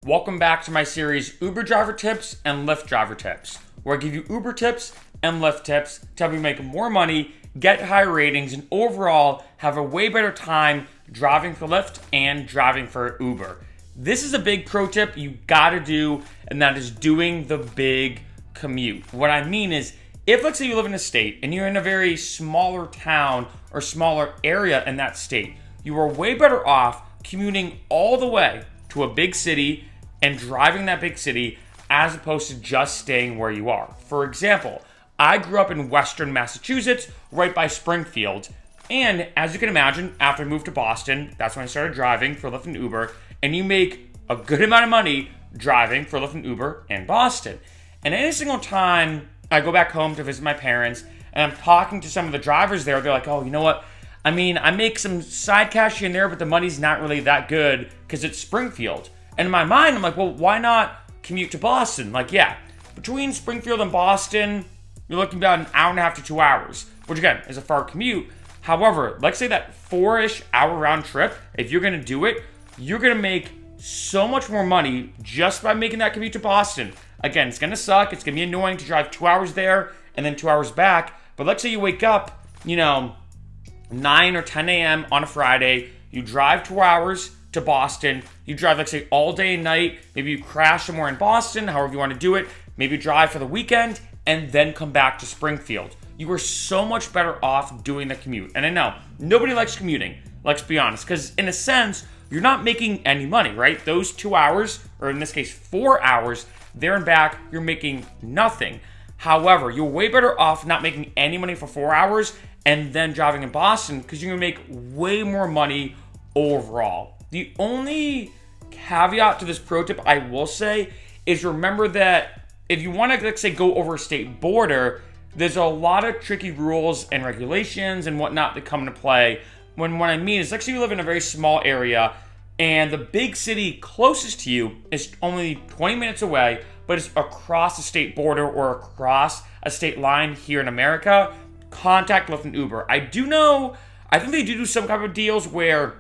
Welcome back to my series Uber driver tips and Lyft driver tips, where I give you Uber tips and Lyft tips to help you make more money, get higher ratings, and overall have a way better time driving for Lyft and driving for Uber. This is a big pro tip you gotta do, and that is doing the big commute. What I mean is, if let's say you live in a state and you're in a very smaller town or smaller area in that state, you are way better off commuting all the way to a big city and driving that big city as opposed to just staying where you are. For example, I grew up in Western Massachusetts, right by Springfield. And as you can imagine, after I moved to Boston, that's when I started driving for Lyft and Uber. And you make a good amount of money driving for Lyft and Uber in Boston. And any single time I go back home to visit my parents and I'm talking to some of the drivers there, they're like, oh, you know what? I mean, I make some side cash in there, but the money's not really that good because it's Springfield. And in my mind, I'm like, well, why not commute to Boston? Like, yeah, between Springfield and Boston, you're looking about an hour and a half to 2 hours, which again is a far commute. However, let's say that 4-ish hour round trip, if you're gonna do it, you're gonna make so much more money just by making that commute to Boston. Again, it's gonna suck. It's gonna be annoying to drive 2 hours there and then 2 hours back. But let's say you wake up, 9 or 10 a.m. on a Friday, you drive 2 hours to Boston, you drive, let's say, all day and night, maybe you crash somewhere in Boston, however you want to do it, maybe you drive for the weekend, and then come back to Springfield. You are so much better off doing the commute. And I know, nobody likes commuting, let's be honest, because in a sense, you're not making any money, right? Those 2 hours, or in this case, 4 hours, there and back, you're making nothing. However, you're way better off not making any money for 4 hours and then driving in Boston because you're going to make way more money overall. The only caveat to this pro tip I will say is remember that if you want to, let's say, go over a state border, there's a lot of tricky rules and regulations and whatnot that come into play. What I mean is, let's say you live in a very small area and the big city closest to you is only 20 minutes away, but it's across a state border or across a state line here in America, contact Lyft and Uber. I think they do some kind of deals where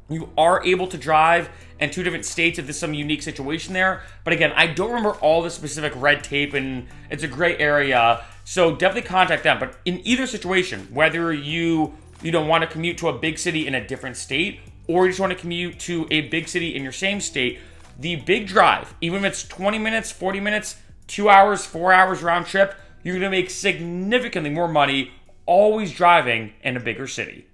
you are able to drive in two different states if there's some unique situation there. But again, I don't remember all the specific red tape and it's a gray area. So definitely contact them. But in either situation, whether you don't want to commute to a big city in a different state or you just want to commute to a big city in your same state, the big drive, even if it's 20 minutes, 40 minutes, 2 hours, 4 hours round trip, you're going to make significantly more money always driving in a bigger city.